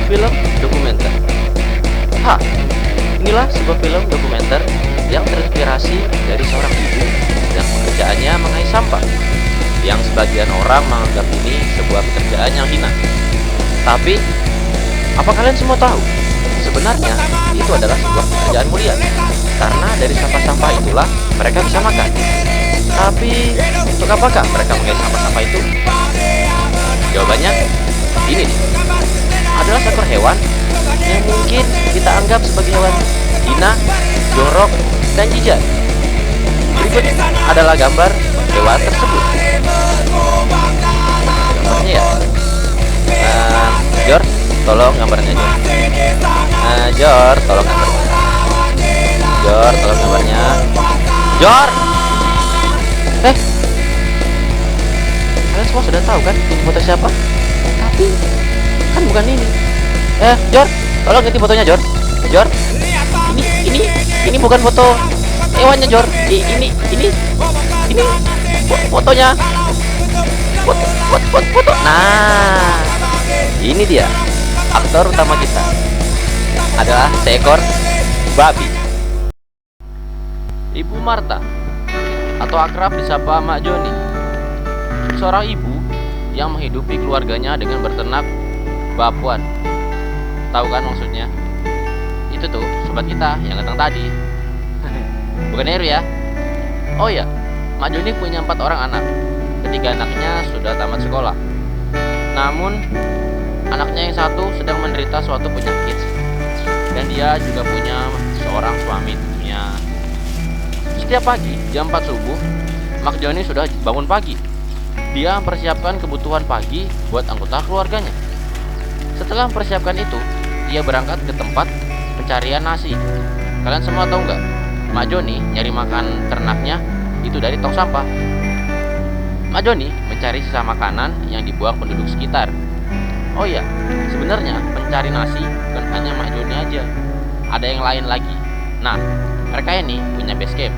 film dokumenter. Inilah sebuah film dokumenter yang terinspirasi dari seorang ibu yang pekerjaannya mengais sampah, yang sebagian orang menganggap ini sebuah pekerjaan yang hina. Tapi, apa kalian semua tahu? Sebenarnya, itu adalah sebuah pekerjaan mulia, karena dari sampah-sampah itulah mereka bisa makan. Tapi, untuk apakah mereka mengais sampah-sampah itu? Jawabannya, ini nih. Adalah seekor hewan yang mungkin kita anggap sebagai hewan hina, jorok, dan jijik. Berikut adalah gambar hewan tersebut. Gambarnya ya. Jor, tolong gambarnya Jor. Jor, tolong gambarnya. Jor, tolong gambarnya. Jor. Kalian semua sudah tahu kan ini foto siapa? Tapi kan bukan ini. Jor, tolong ganti fotonya Jor. Jor, ini bukan foto hewannya Jor. Ini fotonya. Foto. Nah, ini dia aktor utama kita. Adalah seekor babi. Ibu Marta, atau akrab disapa Mak Joni, seorang ibu yang menghidupi keluarganya dengan berternak bapuan. Tahu kan maksudnya? Itu tuh sobat kita yang datang tadi. Bukan Heru ya? Oh ya, Mak Joni punya 4 orang anak. Ketiga anaknya sudah tamat sekolah. Namun anaknya yang satu sedang menderita suatu penyakit, dan dia juga punya seorang suami tentunya. Setiap pagi jam 4 subuh, Mak Joni sudah bangun pagi. Dia mempersiapkan kebutuhan pagi buat anggota keluarganya. Setelah mempersiapkan itu, dia berangkat ke tempat pencarian nasi. Kalian semua tahu nggak? Mak Joni nyari makan ternaknya itu dari tong sampah. Mak Joni mencari sisa makanan yang dibuang penduduk sekitar. Oh iya, sebenarnya pencari nasi bukan hanya Mak Joni aja. Ada yang lain lagi. Nah, mereka ini punya base camp.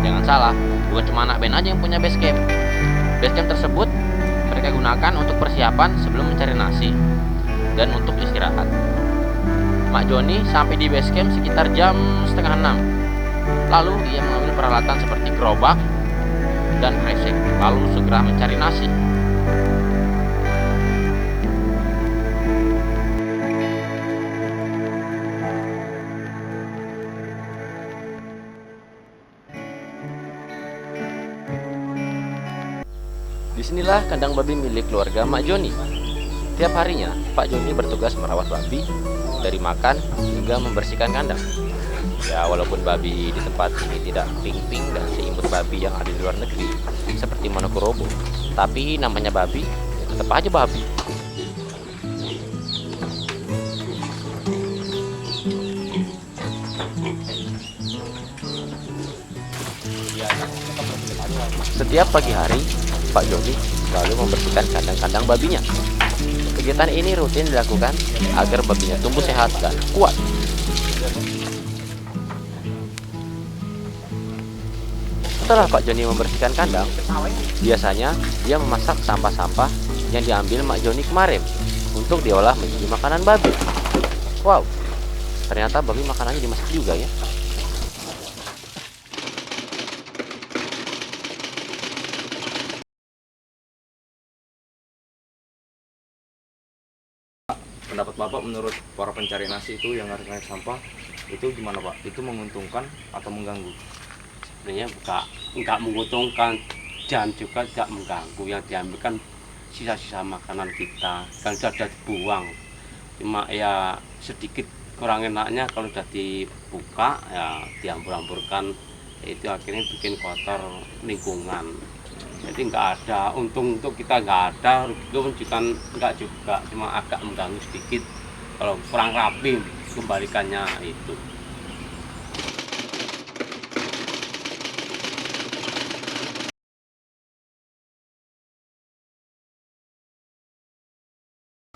Jangan salah, bukan cuma anak band aja yang punya base camp. Base camp tersebut mereka gunakan untuk persiapan sebelum mencari nasi dan untuk istirahat. Mak Joni sampai di base camp sekitar jam 5:30. Lalu ia mengambil peralatan seperti gerobak dan kresek, lalu segera mencari nasi. Disinilah kandang babi milik keluarga Mak Joni. Tiap harinya, Pak Joni bertugas merawat babi, dari makan hingga membersihkan kandang. Ya, walaupun babi di tempat ini tidak ping-ping dan seimut babi yang ada di luar negeri, seperti Monokorobo, tapi namanya babi, ya tetap aja babi. Setiap pagi hari, Pak Joni selalu membersihkan kandang-kandang babinya. Kegiatan ini rutin dilakukan agar babinya tumbuh sehat dan kuat. Setelah Pak Joni membersihkan kandang, biasanya dia memasak sampah-sampah yang diambil Mak Joni kemarin untuk diolah menjadi makanan babi. Wow, ternyata babi makanannya dimasak juga ya. Pendapat Bapak menurut para pencari nasi itu yang ngais sampah itu gimana Pak? Itu menguntungkan atau mengganggu? Sebenarnya enggak menguntungkan dan juga tidak mengganggu. Yang diambil kan sisa-sisa makanan kita kan sudah dibuang. Cuma ya sedikit kurang enaknya kalau sudah dibuka ya dihampur-hampurkan, itu akhirnya bikin kotor lingkungan. Jadi nggak ada untung untuk kita, nggak ada rugi pun juga, cuma agak mengganggu sedikit kalau kurang rapi kembalikannya itu.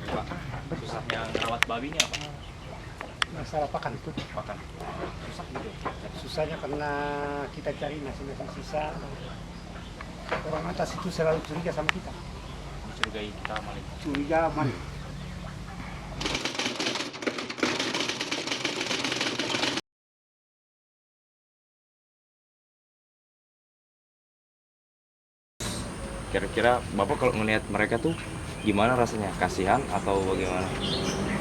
Pak, susahnya merawat babi ini apa? Masalah pakan itu. Pakan. Susah gitu. Susahnya karena kita cari nasi-nasi sisa. Orang atas itu selalu curiga sama kita. Mencurigai kita maling. Curiga maling. Kira-kira Bapak kalau ngelihat mereka tuh gimana rasanya? Kasihan atau bagaimana?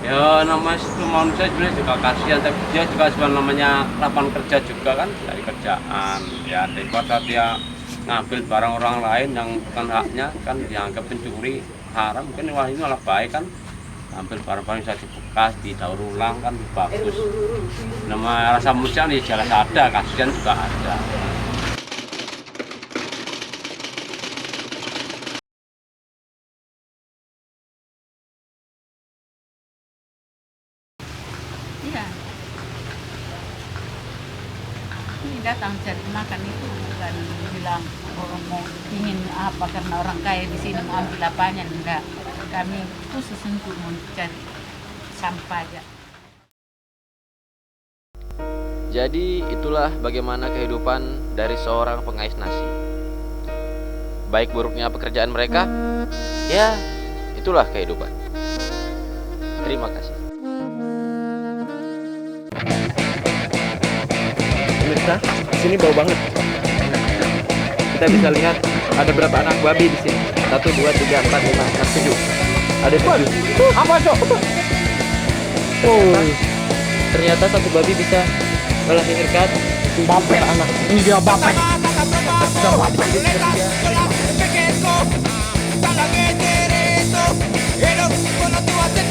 Ya namanya itu manusia sebenarnya juga kasihan, tapi dia juga sebenarnya namanya lapangan kerja juga kan, dari kerjaan. Ya daripada dia ngambil barang orang lain yang bukan haknya kan dianggap pencuri haram, mungkin wah ini malah baik kan, ambil barang-barang yang bekas didaur ulang kan bagus. Nama rasa manusia nih jelas ada, kasihan juga ada. Iya. Ini datang cari makan itu bukan bilang orang mau ingin apa karena orang kaya di sini mau ambil apanya, enggak. Kami khusus untuk mencari sampah aja. Jadi itulah bagaimana kehidupan dari seorang pengais nasi. Baik buruknya pekerjaan mereka, ya itulah kehidupan. Terima kasih. Pemirsa, sini bau banget. Kita bisa lihat ada berapa anak babi di sini. 1, 2, 3, 4, 5, 6, 7. Ada 7. Apa cok? Oh, ternyata satu babi bisa melahirkan bapak anak. Ini dia bapak. Para meter esto, pero cuando tú haces